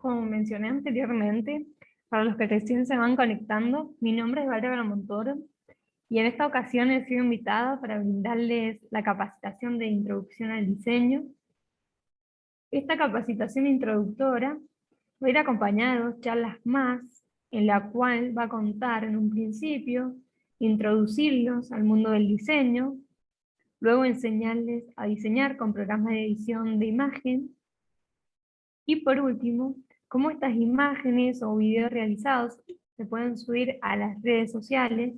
Como mencioné anteriormente, para los que recién se van conectando, mi nombre es Bárbara Montoro y en esta ocasión he sido invitada para brindarles la capacitación de introducción al diseño. Esta capacitación introductora va a ir acompañada de 2 charlas más, en la cual va a contar en un principio, introducirlos al mundo del diseño, luego enseñarles a diseñar con programas de edición de imagen, y por último, cómo estas imágenes o videos realizados se pueden subir a las redes sociales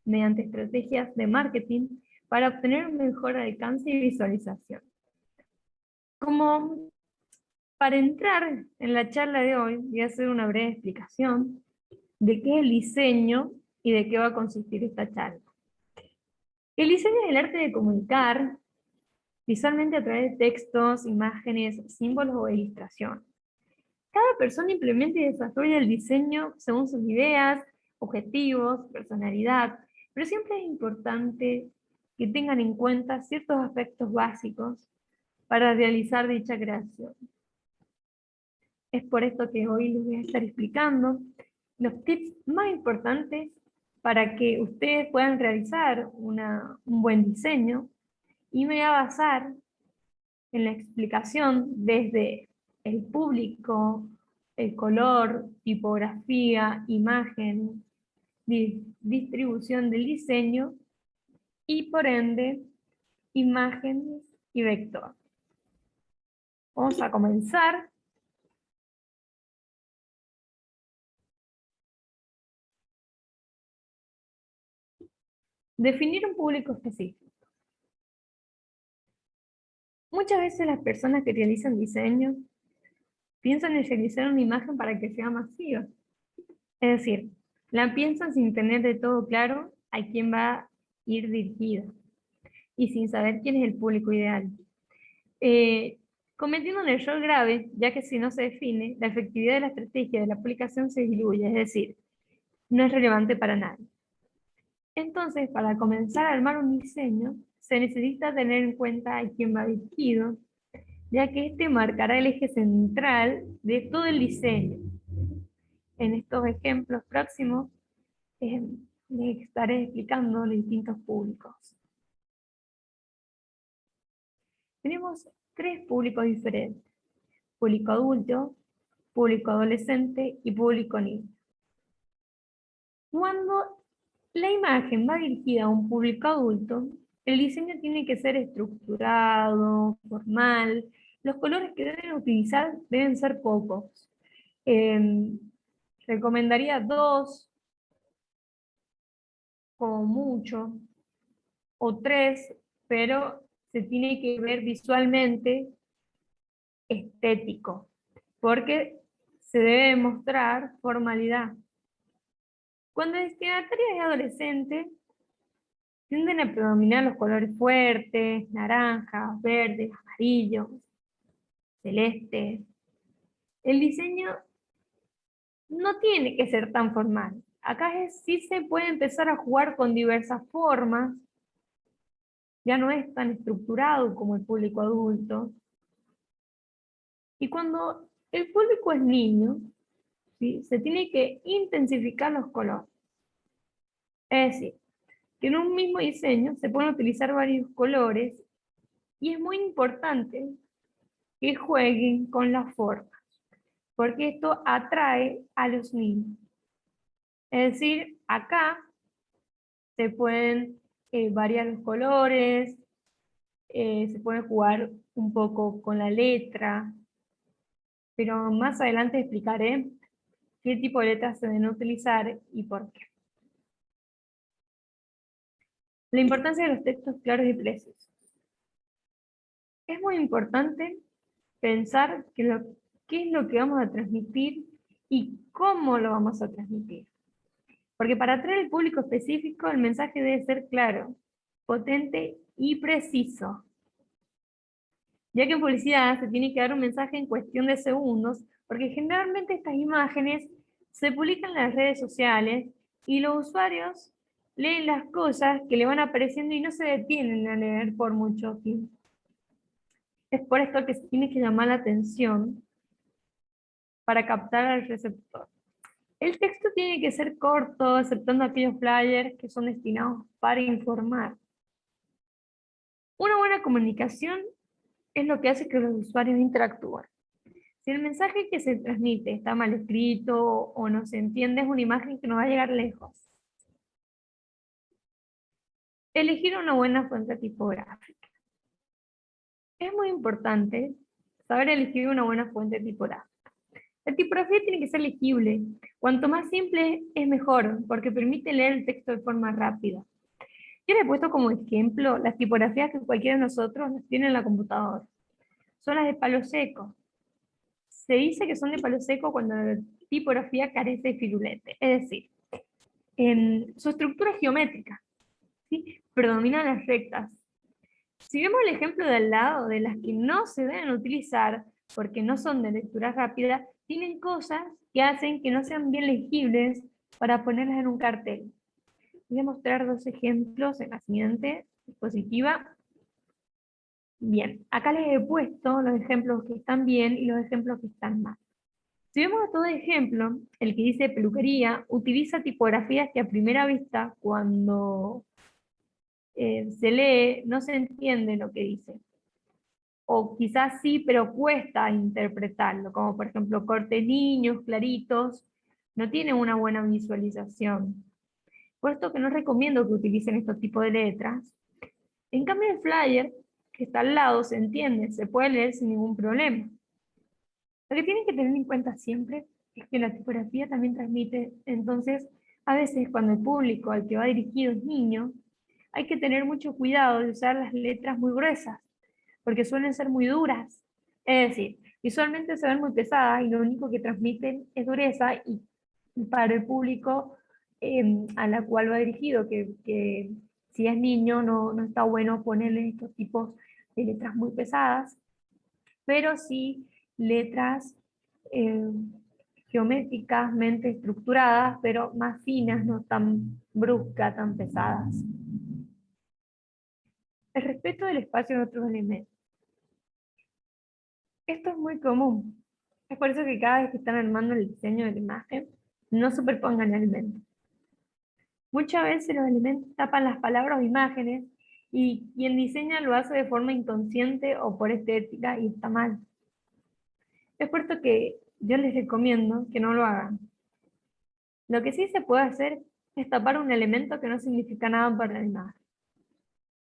mediante estrategias de marketing para obtener un mejor alcance y visualización. Como para entrar en la charla de hoy, voy a hacer una breve explicación de qué es el diseño y de qué va a consistir esta charla. El diseño es el arte de comunicar visualmente a través de textos, imágenes, símbolos o ilustración. Cada persona implementa y desarrolla el diseño según sus ideas, objetivos, personalidad, pero siempre es importante que tengan en cuenta ciertos aspectos básicos para realizar dicha creación. Es por esto que hoy les voy a estar explicando los tips más importantes para que ustedes puedan realizar un buen diseño, y me voy a basar en la explicación desde el público, el color, tipografía, imagen, distribución del diseño y por ende imágenes y vector. Vamos a comenzar. Definir un público específico. Muchas veces las personas que realizan diseño piensan en realizar una imagen para que sea masiva. Es decir, la piensan sin tener de todo claro a quién va a ir dirigida y sin saber quién es el público ideal. Cometiendo un error grave, ya que si no se define, la efectividad de la estrategia de la aplicación se diluye, es decir, no es relevante para nadie. Entonces, para comenzar a armar un diseño, se necesita tener en cuenta a quién va dirigido, ya que este marcará el eje central de todo el diseño. En estos ejemplos próximos, les estaré explicando los distintos públicos. Tenemos 3 públicos diferentes: público adulto, público adolescente y público niño. Cuando la imagen va dirigida a un público adulto, el diseño tiene que ser estructurado, formal. Los colores que deben utilizar deben ser pocos. Recomendaría 2, como mucho, o 3, pero se tiene que ver visualmente estético, porque se debe demostrar formalidad. Cuando el destinatario es adolescente, tienden a predominar los colores fuertes, naranjas, verdes, amarillos, celestes. El diseño no tiene que ser tan formal. Acá sí se puede empezar a jugar con diversas formas, ya no es tan estructurado como el público adulto. Y cuando el público es niño, ¿sí?, se tiene que intensificar los colores. Es decir, que en un mismo diseño se pueden utilizar varios colores y es muy importante que jueguen con las formas, porque esto atrae a los niños. Es decir, acá se pueden variar los colores, se puede jugar un poco con la letra, pero más adelante explicaré qué tipo de letras se deben utilizar y por qué. La importancia de los textos claros y precisos. Es muy importante pensar qué es lo que vamos a transmitir y cómo lo vamos a transmitir. Porque para atraer al público específico, el mensaje debe ser claro, potente y preciso. Ya que en publicidad se tiene que dar un mensaje en cuestión de segundos, porque generalmente estas imágenes se publican en las redes sociales y los usuarios leen las cosas que le van apareciendo y no se detienen a leer por mucho tiempo. Es por esto que se tiene que llamar la atención para captar al receptor. El texto tiene que ser corto, exceptuando aquellos flyers que son destinados para informar. Una buena comunicación es lo que hace que los usuarios interactúen. Si el mensaje que se transmite está mal escrito o no se entiende, es una imagen que no va a llegar lejos. Elegir una buena fuente tipográfica. Es muy importante saber elegir una buena fuente tipográfica. La tipografía tiene que ser legible. Cuanto más simple es mejor, porque permite leer el texto de forma rápida. Yo le he puesto como ejemplo las tipografías que cualquiera de nosotros tiene en la computadora. Son las de palo seco. Se dice que son de palo seco cuando la tipografía carece de firulete, es decir, en su estructura es geométrica, ¿sí? Predominan las rectas. Si vemos el ejemplo de al lado, de las que no se deben utilizar porque no son de lectura rápida, tienen cosas que hacen que no sean bien legibles para ponerlas en un cartel. Voy a mostrar dos ejemplos en la siguiente diapositiva. Bien, acá les he puesto los ejemplos que están bien y los ejemplos que están mal. Si vemos todo ejemplo, el que dice peluquería utiliza tipografías que a primera vista, cuando se lee, no se entiende lo que dice. O quizás sí, pero cuesta interpretarlo, como por ejemplo cortes niños, claritos, no tiene una buena visualización. Por esto que no recomiendo que utilicen estos tipos de letras. En cambio el flyer, que está al lado, se entiende, se puede leer sin ningún problema. Lo que tienen que tener en cuenta siempre es que la tipografía también transmite, entonces, a veces cuando el público al que va dirigido es niño, hay que tener mucho cuidado de usar las letras muy gruesas, porque suelen ser muy duras. Es decir, visualmente se ven muy pesadas y lo único que transmiten es dureza y para el público a la cual va dirigido, que si es niño no está bueno ponerle estos tipos de letras muy pesadas, pero sí letras eh, geométricamente estructuradas, pero más finas, no tan bruscas, tan pesadas. El respeto del espacio de otros elementos. Esto es muy común. Es por eso que cada vez que están armando el diseño de la imagen, no superpongan elementos. Muchas veces los elementos tapan las palabras o imágenes y quien diseña lo hace de forma inconsciente o por estética y está mal. Es por esto que yo les recomiendo que no lo hagan. Lo que sí se puede hacer es tapar un elemento que no significa nada para la imagen.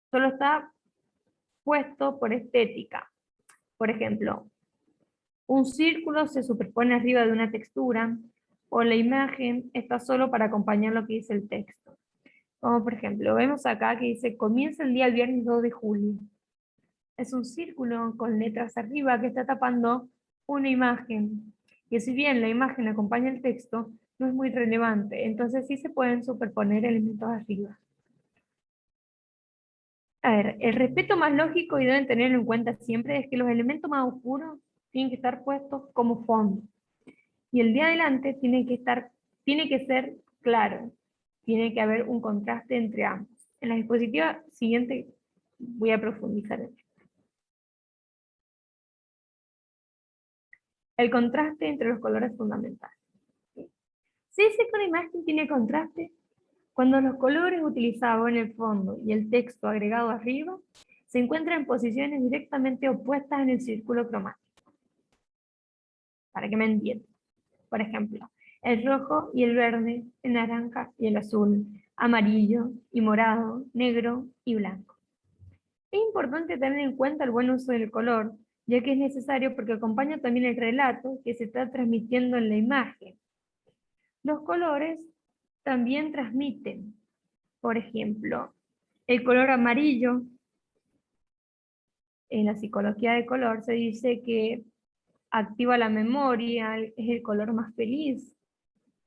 Solo está puesto por estética. Por ejemplo, un círculo se superpone arriba de una textura, o la imagen está solo para acompañar lo que dice el texto. Como por ejemplo, vemos acá que dice, comienza el día viernes 2 de julio. Es un círculo con letras arriba que está tapando una imagen. Que si bien la imagen acompaña el texto, no es muy relevante. Entonces sí se pueden superponer elementos arriba. A ver, el respeto más lógico y deben tenerlo en cuenta siempre es que los elementos más oscuros tienen que estar puestos como fondo. Y el de adelante tiene que ser claro. Tiene que haber un contraste entre ambos. En la diapositiva siguiente voy a profundizar en esto. El contraste entre los colores fundamentales. Se dice que una imagen tiene contraste cuando los colores utilizados en el fondo y el texto agregado arriba se encuentran en posiciones directamente opuestas en el círculo cromático. Para que me entiendan. Por ejemplo, el rojo y el verde, el naranja y el azul, amarillo y morado, negro y blanco. Es importante tener en cuenta el buen uso del color, ya que es necesario porque acompaña también el relato que se está transmitiendo en la imagen. Los colores también transmiten, por ejemplo, el color amarillo. En la psicología de color se dice que activa la memoria, es el color más feliz.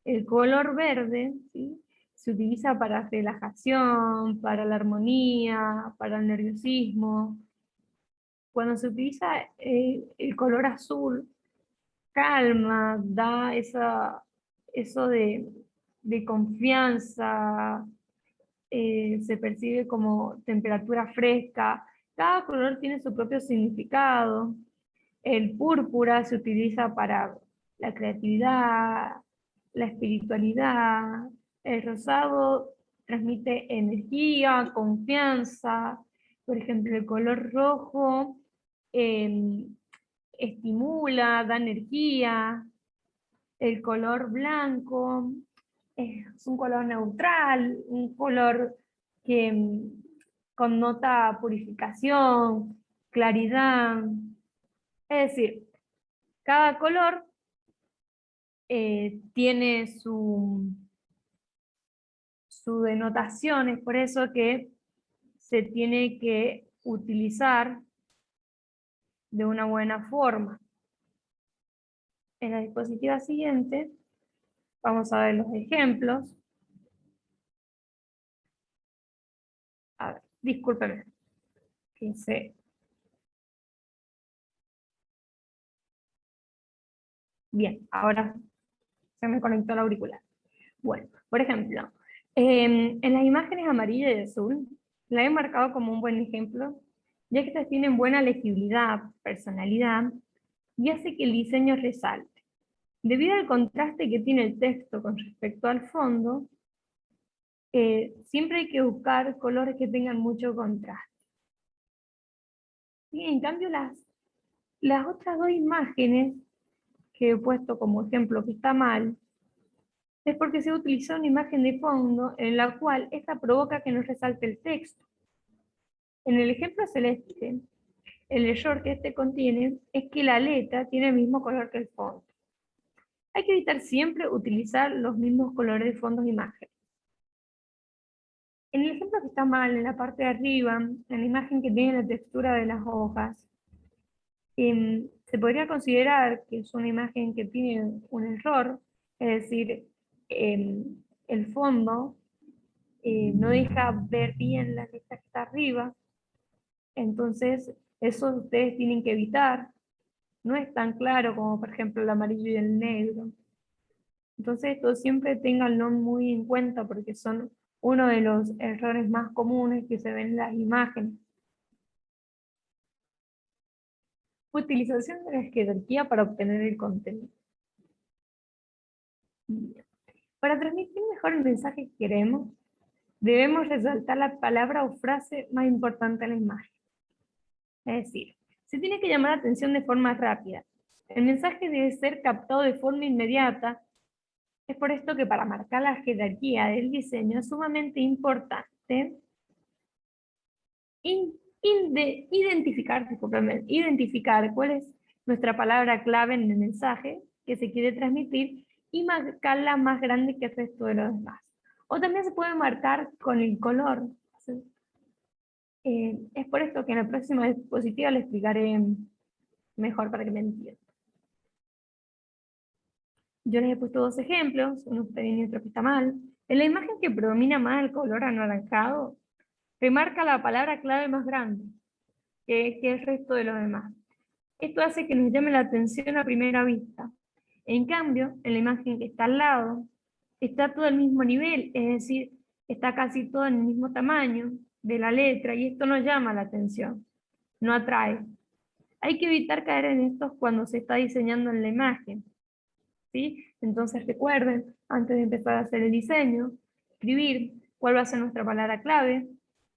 El color verde, ¿sí?, se utiliza para relajación, para la armonía, para el nerviosismo. Cuando se utiliza el color azul, calma, da eso de confianza, se percibe como temperatura fresca. Cada color tiene su propio significado. El púrpura se utiliza para la creatividad, la espiritualidad. El rosado transmite energía, confianza. Por ejemplo, el color rojo estimula, da energía. El color blanco es un color neutral, un color que connota purificación, claridad. Es decir, cada color tiene su denotación, es por eso que se tiene que utilizar de una buena forma. En la diapositiva siguiente vamos a ver los ejemplos. A ver, discúlpeme. Bien, ahora se me conectó el auricular. Bueno, por ejemplo, en las imágenes amarilla y azul, la he marcado como un buen ejemplo, ya que estas tienen buena legibilidad, personalidad, y hace que el diseño resalte. Debido al contraste que tiene el texto con respecto al fondo, siempre hay que buscar colores que tengan mucho contraste. Y en cambio, las otras dos imágenes que he puesto como ejemplo que está mal, es porque se utiliza una imagen de fondo en la cual esta provoca que nos resalte el texto. En el ejemplo celeste, el error que este contiene es que la letra tiene el mismo color que el fondo. Hay que evitar siempre utilizar los mismos colores de fondos de imagen. En el ejemplo que está mal, en la parte de arriba, en la imagen que tiene la textura de las hojas, se podría considerar que es una imagen que tiene un error, es decir, el fondo no deja ver bien la letra que está arriba, entonces eso ustedes tienen que evitar, no es tan claro como por ejemplo el amarillo y el negro. Entonces esto siempre ténganlo muy en cuenta porque son uno de los errores más comunes que se ven en las imágenes. Utilización de la jerarquía para obtener el contenido. Para transmitir mejor el mensaje que queremos, debemos resaltar la palabra o frase más importante en la imagen. Es decir, se tiene que llamar la atención de forma rápida. El mensaje debe ser captado de forma inmediata. Es por esto que para marcar la jerarquía del diseño es sumamente importante identificar cuál es nuestra palabra clave en el mensaje que se quiere transmitir y marcarla más grande que el resto de los demás. O también se puede marcar con el color. Es por esto que en la próxima diapositiva le explicaré mejor para que me entiendan. Yo les he puesto dos ejemplos, uno está bien y otro que está mal. En la imagen que predomina más el color anaranjado, remarca la palabra clave más grande que el resto de los demás. Esto hace que nos llame la atención a primera vista. En cambio, en la imagen que está al lado, está todo al mismo nivel, es decir, está casi todo en el mismo tamaño de la letra y esto no llama la atención, no atrae. Hay que evitar caer en estos cuando se está diseñando en la imagen. ¿Sí? Entonces recuerden, antes de empezar a hacer el diseño, escribir cuál va a ser nuestra palabra clave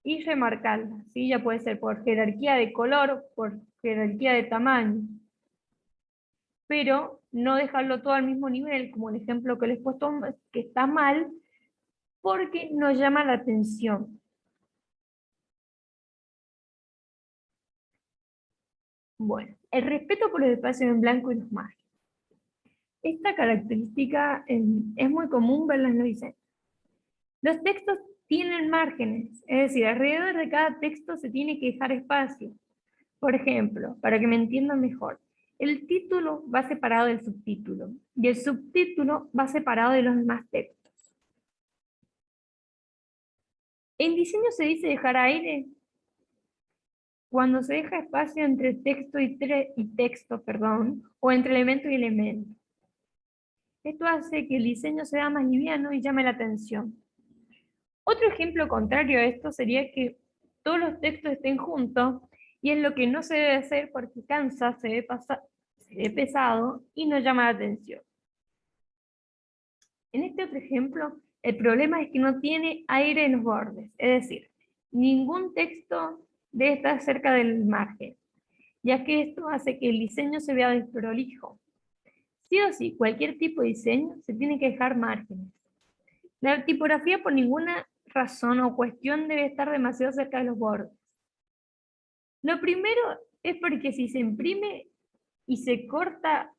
y remarcarla. ¿Sí? Ya puede ser por jerarquía de color, por jerarquía de tamaño. Pero no dejarlo todo al mismo nivel, como el ejemplo que les he puesto, que está mal, porque nos llama la atención. Bueno, el respeto por los espacios en blanco y los márgenes. Esta característica es muy común verla en los diseños. Los textos tienen márgenes, es decir, alrededor de cada texto se tiene que dejar espacio. Por ejemplo, para que me entiendan mejor, el título va separado del subtítulo y el subtítulo va separado de los demás textos. En diseño se dice dejar aire cuando se deja espacio entre texto y texto, o entre elemento y elemento. Esto hace que el diseño sea más liviano y llame la atención. Otro ejemplo contrario a esto sería que todos los textos estén juntos, y es lo que no se debe hacer porque cansa, se se ve pesado y no llama la atención. En este otro ejemplo, el problema es que no tiene aire en los bordes, es decir, ningún texto debe estar cerca del margen, ya que esto hace que el diseño se vea desprolijo. Sí o sí, cualquier tipo de diseño se tiene que dejar márgenes. La tipografía por ninguna razón o cuestión debe estar demasiado cerca de los bordes. Lo primero es porque si se imprime y se corta,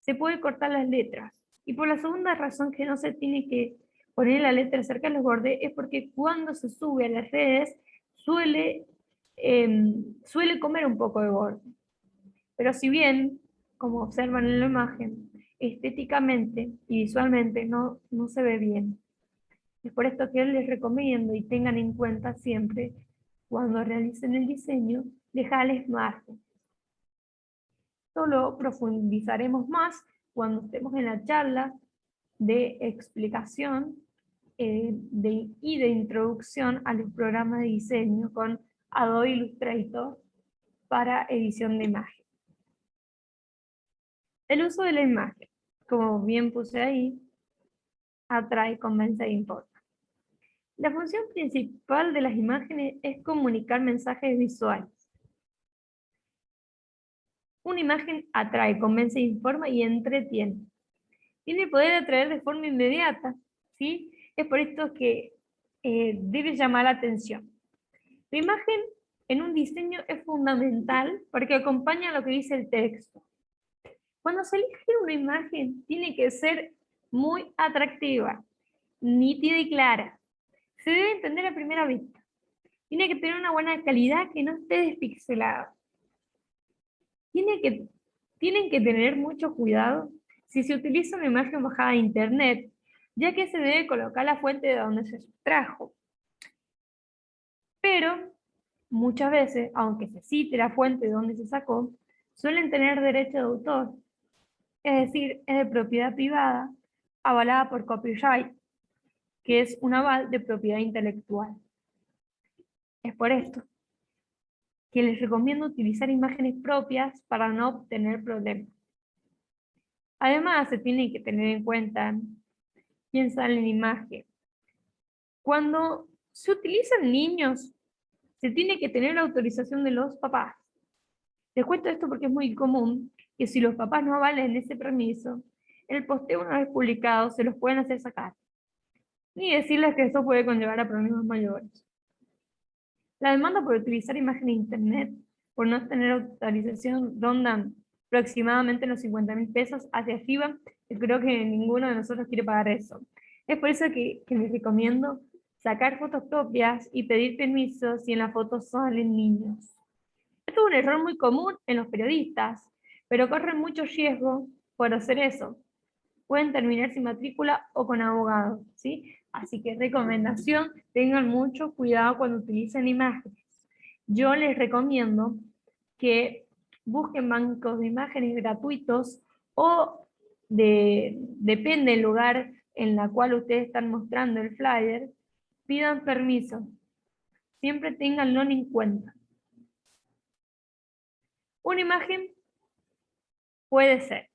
se puede cortar las letras. Y por la segunda razón que no se tiene que poner la letra cerca de los bordes es porque cuando se sube a las redes suele comer un poco de borde. Pero si bien, como observan en la imagen, estéticamente y visualmente no se ve bien. Es por esto que les recomiendo y tengan en cuenta siempre, cuando realicen el diseño, dejarles margen. Esto lo profundizaremos más cuando estemos en la charla de explicación y de introducción a los programas de diseño con Adobe Illustrator para edición de imagen. El uso de la imagen, como bien puse ahí, atrae, convence e importa. La función principal de las imágenes es comunicar mensajes visuales. Una imagen atrae, convence, informa y entretiene. Tiene el poder de atraer de forma inmediata, ¿sí? Es por esto que debe llamar la atención. La imagen en un diseño es fundamental porque acompaña lo que dice el texto. Cuando se elige una imagen, tiene que ser muy atractiva, nítida y clara. Se debe entender a primera vista. Tiene que tener una buena calidad que no esté despixelada. Tienen que tener mucho cuidado si se utiliza una imagen bajada de internet, ya que se debe colocar la fuente de donde se extrajo. Pero muchas veces, aunque se cite la fuente de donde se sacó, suelen tener derecho de autor, es decir, es de propiedad privada, avalada por copyright, que es un aval de propiedad intelectual. Es por esto que les recomiendo utilizar imágenes propias para no obtener problemas. Además, se tiene que tener en cuenta quién sale en imagen. Cuando se utilizan niños, se tiene que tener la autorización de los papás. Les cuento esto porque es muy común que si los papás no avalen ese permiso, el posteo una vez publicado se los pueden hacer sacar. Ni decirles que esto puede conllevar a problemas mayores. La demanda por utilizar imágenes de internet por no tener autorización rondan aproximadamente los 50.000 pesos hacia arriba, y creo que ninguno de nosotros quiere pagar eso. Es por eso que les recomiendo sacar fotos propias y pedir permiso si en la foto salen niños. Esto es un error muy común en los periodistas, pero corren mucho riesgo por hacer eso. Pueden terminar sin matrícula o con abogado, ¿sí? Así que recomendación, tengan mucho cuidado cuando utilicen imágenes. Yo les recomiendo que busquen bancos de imágenes gratuitos o depende del lugar en la cual ustedes están mostrando el flyer, pidan permiso. Siempre ténganlo en cuenta. Una imagen puede ser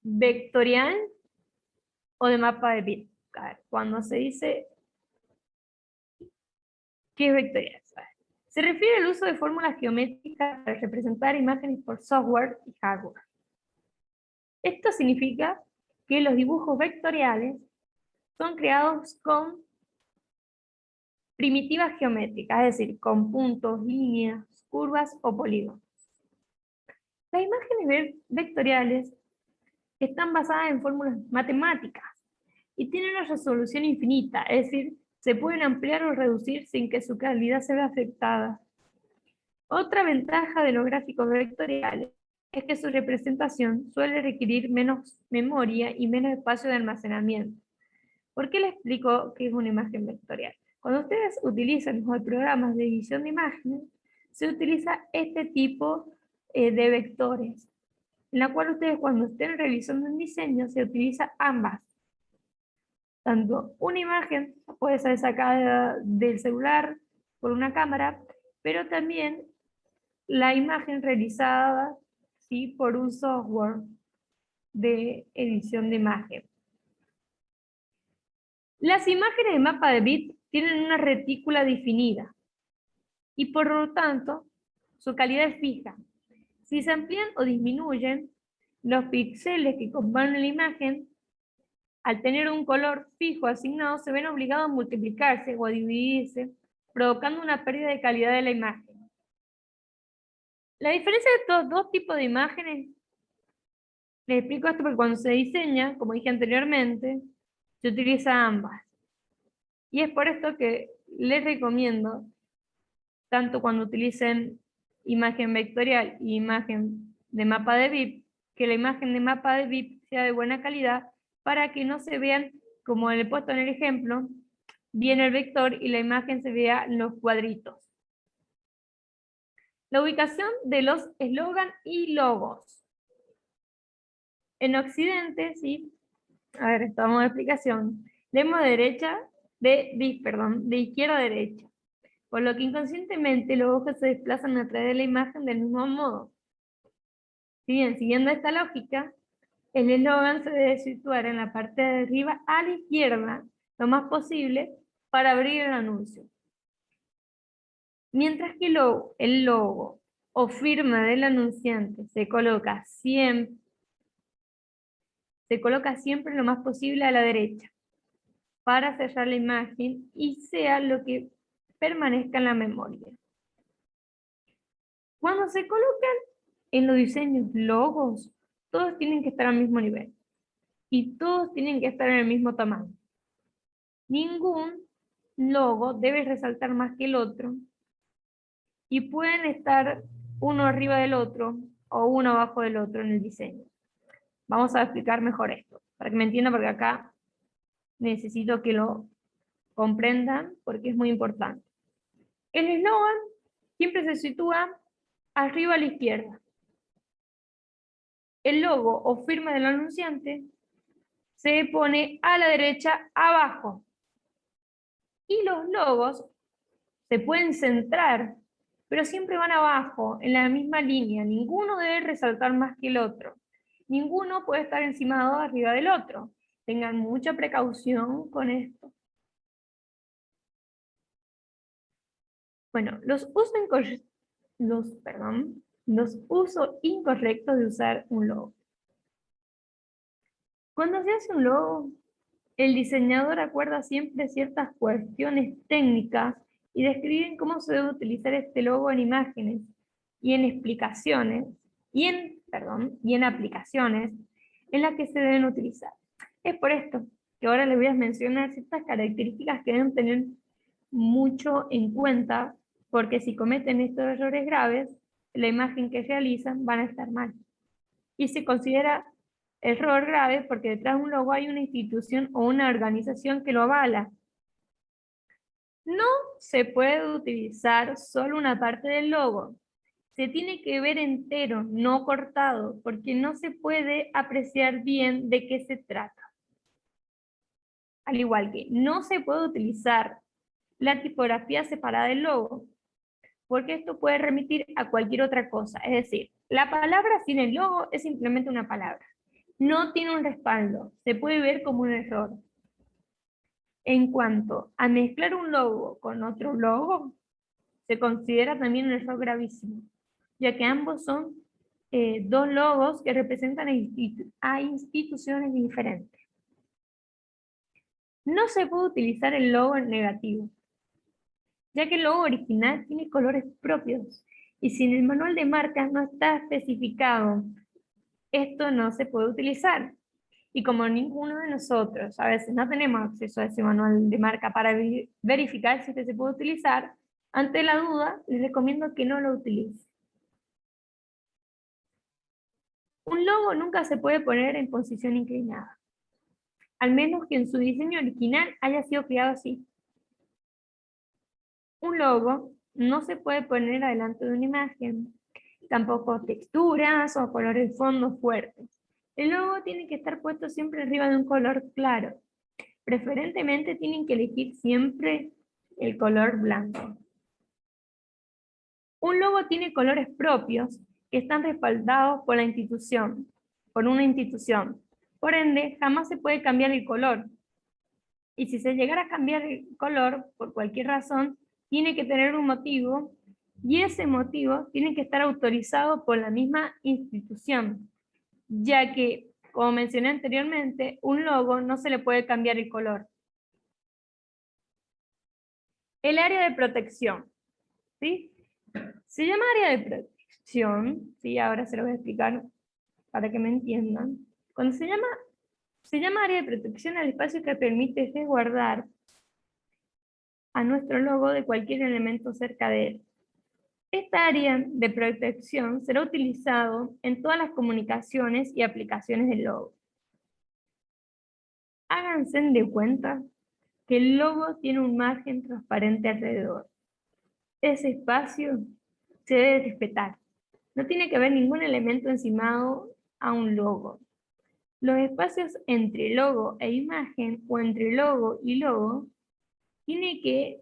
vectorial o de mapa de bit. A ver, cuando se dice ¿qué es vectorial? Se refiere al uso de fórmulas geométricas para representar imágenes por software y hardware. Esto significa que los dibujos vectoriales son creados con primitivas geométricas, es decir, con puntos, líneas, curvas o polígonos. Las imágenes vectoriales están basadas en fórmulas matemáticas y tienen una resolución infinita, es decir, se pueden ampliar o reducir sin que su calidad se vea afectada. Otra ventaja de los gráficos vectoriales es que su representación suele requerir menos memoria y menos espacio de almacenamiento. ¿Por qué les explico qué es una imagen vectorial? Cuando ustedes utilizan los programas de edición de imágenes, se utiliza este tipo de vectores, en la cual ustedes cuando estén realizando un diseño se utiliza ambas. Tanto una imagen puede ser sacada del celular por una cámara, pero también la imagen realizada, ¿sí?, por un software de edición de imagen. Las imágenes de mapa de bit tienen una retícula definida y por lo tanto su calidad es fija. Si se amplían o disminuyen, los píxeles que componen la imagen, al tener un color fijo asignado, se ven obligados a multiplicarse o a dividirse, provocando una pérdida de calidad de la imagen. La diferencia de estos dos tipos de imágenes, les explico esto porque cuando se diseña, como dije anteriormente, se utiliza ambas. Y es por esto que les recomiendo, tanto cuando utilicen imagen vectorial y imagen de mapa de BIP, que la imagen de mapa de BIP sea de buena calidad para que no se vean, como le he puesto en el ejemplo, bien el vector y la imagen se vea en los cuadritos. La ubicación de los eslogan y logos. En Occidente, sí, a ver, estamos en explicación. Leemos de izquierda a derecha, por lo que inconscientemente los ojos se desplazan a través de la imagen del mismo modo. Si bien, siguiendo esta lógica, el eslogan se debe situar en la parte de arriba a la izquierda, lo más posible, para abrir el anuncio. Mientras que el logo o firma del anunciante se coloca siempre lo más posible a la derecha, para cerrar la imagen y sea lo que permanezca en la memoria. Cuando se colocan en los diseños logos, todos tienen que estar al mismo nivel y todos tienen que estar en el mismo tamaño. Ningún logo debe resaltar más que el otro y pueden estar uno arriba del otro o uno abajo del otro en el diseño. Vamos a explicar mejor esto, para que me entiendan, porque acá necesito que lo comprendan porque es muy importante. El eslogan siempre se sitúa arriba a la izquierda. El logo o firma del anunciante se pone a la derecha abajo. Y los logos se pueden centrar, pero siempre van abajo, en la misma línea. Ninguno debe resaltar más que el otro. Ninguno puede estar encima o arriba del otro. Tengan mucha precaución con esto. Bueno, los usos incorrectos de usar un logo. Cuando se hace un logo, el diseñador acuerda siempre ciertas cuestiones técnicas y describen cómo se debe utilizar este logo en imágenes y en explicaciones, y en aplicaciones en las que se deben utilizar. Es por esto que ahora les voy a mencionar ciertas características que deben tener mucho en cuenta, porque si cometen estos errores graves, la imagen que realizan van a estar mal. Y se considera error grave porque detrás de un logo hay una institución o una organización que lo avala. No se puede utilizar solo una parte del logo. Se tiene que ver entero, no cortado, porque no se puede apreciar bien de qué se trata. Al igual que no se puede utilizar la tipografía separada del logo, porque esto puede remitir a cualquier otra cosa. Es decir, la palabra sin el logo es simplemente una palabra. No tiene un respaldo, se puede ver como un error. En cuanto a mezclar un logo con otro logo, se considera también un error gravísimo, ya que ambos son dos logos que representan a instituciones diferentes. No se puede utilizar el logo en negativo, ya que el logo original tiene colores propios, y si en el manual de marcas no está especificado, esto no se puede utilizar. Y como ninguno de nosotros a veces no tenemos acceso a ese manual de marca para verificar si este se puede utilizar, ante la duda les recomiendo que no lo utilice. Un logo nunca se puede poner en posición inclinada, al menos que en su diseño original haya sido creado así. Un logo no se puede poner adelante de una imagen, tampoco texturas o colores de fondo fuertes. El logo tiene que estar puesto siempre arriba de un color claro. Preferentemente tienen que elegir siempre el color blanco. Un logo tiene colores propios que están respaldados por la institución, por una institución. Por ende, jamás se puede cambiar el color. Y si se llegara a cambiar el color, por cualquier razón, tiene que tener un motivo, y ese motivo tiene que estar autorizado por la misma institución, ya que, como mencioné anteriormente, un logo no se le puede cambiar el color. El área de protección, ¿sí? Se llama área de protección, ¿sí? Ahora se lo voy a explicar para que me entiendan. Cuando se llama área de protección al espacio que permite resguardar a nuestro logo de cualquier elemento cerca de él. Esta área de protección será utilizado en todas las comunicaciones y aplicaciones del logo. Háganse de cuenta que el logo tiene un margen transparente alrededor. Ese espacio se debe respetar. No tiene que haber ningún elemento encimado a un logo. Los espacios entre logo e imagen o entre logo y logo tiene que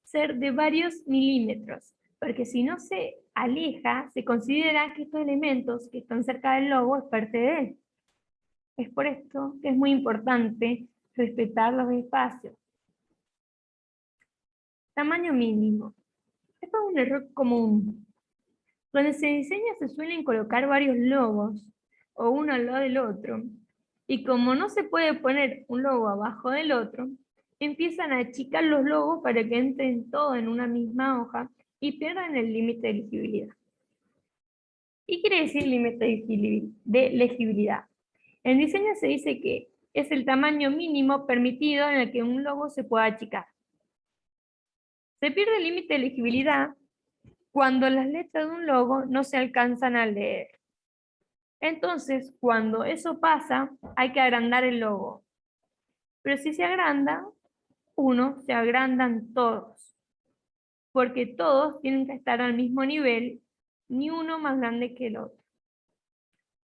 ser de varios milímetros, porque si no se aleja, se considera que estos elementos que están cerca del logo es parte de él. Es por esto que es muy importante respetar los espacios. Tamaño mínimo. Esto es un error común. Cuando se diseña se suelen colocar varios logos, o uno al lado del otro, y como no se puede poner un logo abajo del otro, empiezan a achicar los logos para que entren todos en una misma hoja y pierdan el límite de legibilidad. ¿Qué quiere decir límite de legibilidad? En diseño se dice que es el tamaño mínimo permitido en el que un logo se pueda achicar. Se pierde el límite de legibilidad cuando las letras de un logo no se alcanzan a leer. Entonces, cuando eso pasa, hay que agrandar el logo. Pero si se agranda uno, se agrandan todos, porque todos tienen que estar al mismo nivel, ni uno más grande que el otro.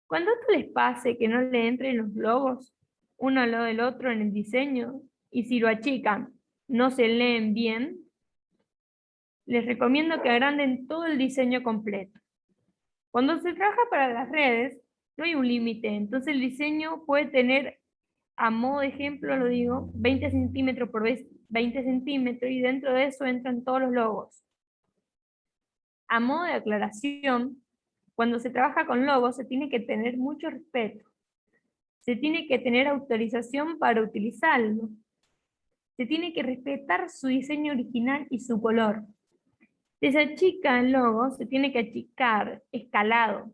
Cuando esto les pase que no le entren los logos uno al lado del otro en el diseño, y si lo achican, no se leen bien, les recomiendo que agranden todo el diseño completo. Cuando se trabaja para las redes, no hay un límite, entonces el diseño puede tener, a modo de ejemplo lo digo, 20 centímetros por 20 centímetros, y dentro de eso entran todos los logos. A modo de aclaración, cuando se trabaja con logos se tiene que tener mucho respeto. Se tiene que tener autorización para utilizarlo. Se tiene que respetar su diseño original y su color. Si se achica el logo, se tiene que achicar escalado,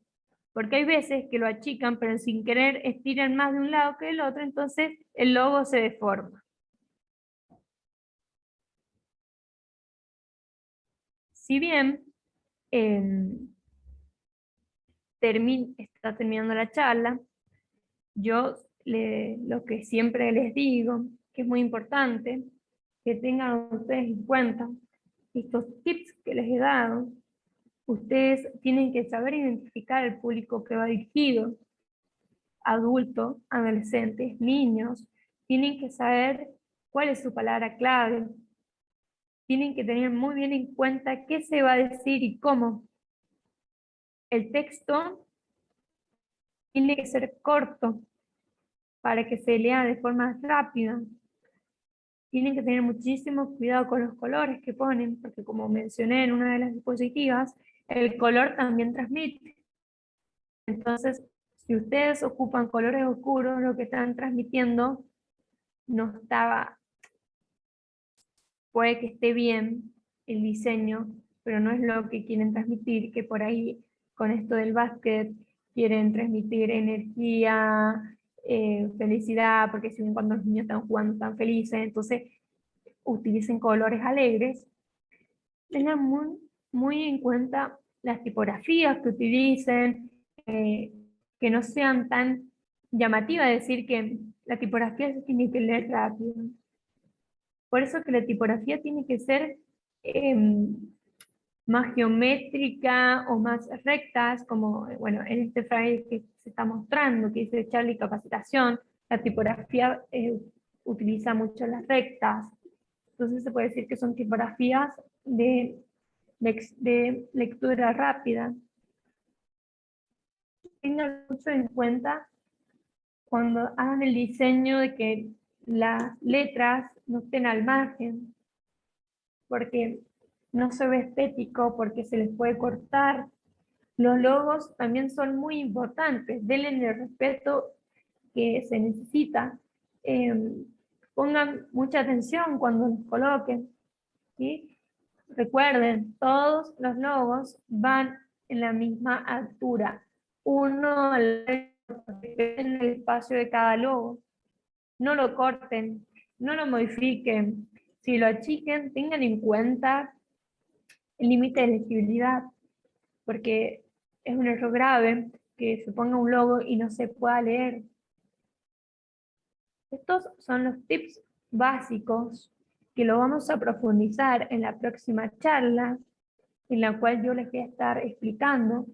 porque hay veces que lo achican, pero sin querer estiran más de un lado que del otro, entonces el logo se deforma. Si bien está terminando la charla, yo lo que siempre les digo, que es muy importante, que tengan ustedes en cuenta estos tips que les he dado. Ustedes tienen que saber identificar el público que va dirigido, adultos, adolescentes, niños, tienen que saber cuál es su palabra clave, tienen que tener muy bien en cuenta qué se va a decir y cómo. El texto tiene que ser corto para que se lea de forma rápida. Tienen que tener muchísimo cuidado con los colores que ponen, porque como mencioné en una de las diapositivas, el color también transmite. Entonces, si ustedes ocupan colores oscuros, lo que están transmitiendo no estaba, puede que esté bien el diseño, pero no es lo que quieren transmitir, que por ahí con esto del básquet quieren transmitir energía, felicidad, porque si ven cuando los niños están jugando están felices, entonces utilicen colores alegres. Tengan muy en cuenta las tipografías que utilicen, que no sean tan llamativas, decir que la tipografía se tiene que leer rápido. Por eso que la tipografía tiene que ser más geométrica o más rectas, como bueno, en este flyer que se está mostrando, que dice Charlie Capacitación, la tipografía utiliza mucho las rectas. Entonces se puede decir que son tipografías de de lectura rápida. Tengan mucho en cuenta cuando hagan el diseño de que las letras no estén al margen, porque no se ve estético, porque se les puede cortar. Los logos también son muy importantes, denle el respeto que se necesita. Pongan mucha atención cuando los coloquen, ¿sí? Recuerden, todos los logos van en la misma altura. Uno en el espacio de cada logo. No lo corten, no lo modifiquen. Si lo achiquen, tengan en cuenta el límite de legibilidad, porque es un error grave que se ponga un logo y no se pueda leer. Estos son los tips básicos que lo vamos a profundizar en la próxima charla, en la cual yo les voy a estar explicando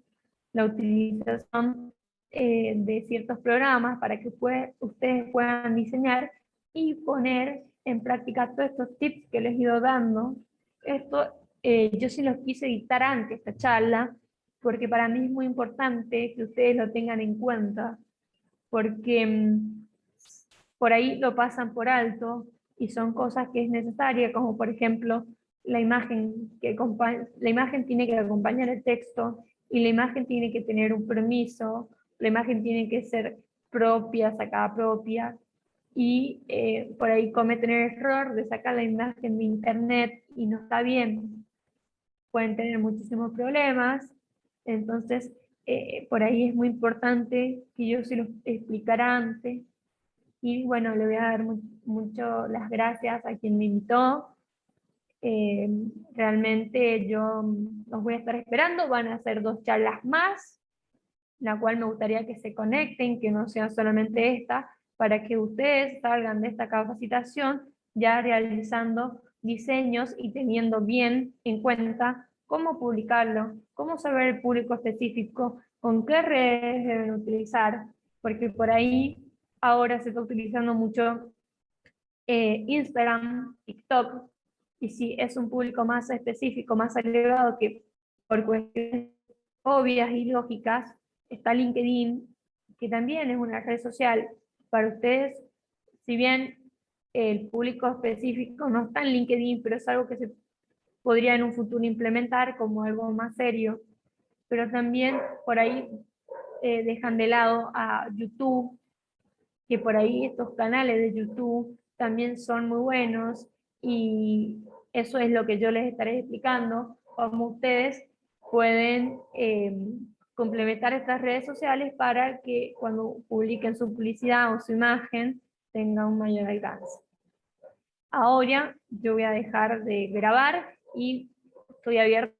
la utilización de ciertos programas para que ustedes puedan diseñar y poner en práctica todos estos tips que les he ido dando. Esto yo sí los quise editar antes de esta charla, porque para mí es muy importante que ustedes lo tengan en cuenta, porque por ahí lo pasan por alto y son cosas que es necesaria, como por ejemplo la imagen, la imagen tiene que acompañar el texto y la imagen tiene que tener un permiso, la imagen tiene que ser propia, sacada propia, y por ahí cometen el error de sacar la imagen de internet y no está bien, pueden tener muchísimos problemas. Entonces por ahí es muy importante que yo se los explicara antes. Y bueno, le voy a dar mucho las gracias a quien me invitó. Eh, Realmente yo los voy a estar esperando, van a ser 2 charlas más, la cual me gustaría que se conecten, que no sea solamente esta, para que ustedes salgan de esta capacitación ya realizando diseños y teniendo bien en cuenta cómo publicarlo, cómo saber el público específico, con qué redes deben utilizar, porque por ahí ahora se está utilizando mucho Instagram, TikTok, y si es un público más específico, más elevado, que por cuestiones obvias y lógicas, está LinkedIn, que también es una red social para ustedes, si bien el público específico no está en LinkedIn, pero es algo que se podría en un futuro implementar como algo más serio, pero también por ahí dejan de lado a YouTube, que por ahí estos canales de YouTube también son muy buenos, y eso es lo que yo les estaré explicando, cómo ustedes pueden complementar estas redes sociales para que cuando publiquen su publicidad o su imagen tenga un mayor alcance. Ahora yo voy a dejar de grabar y estoy abierta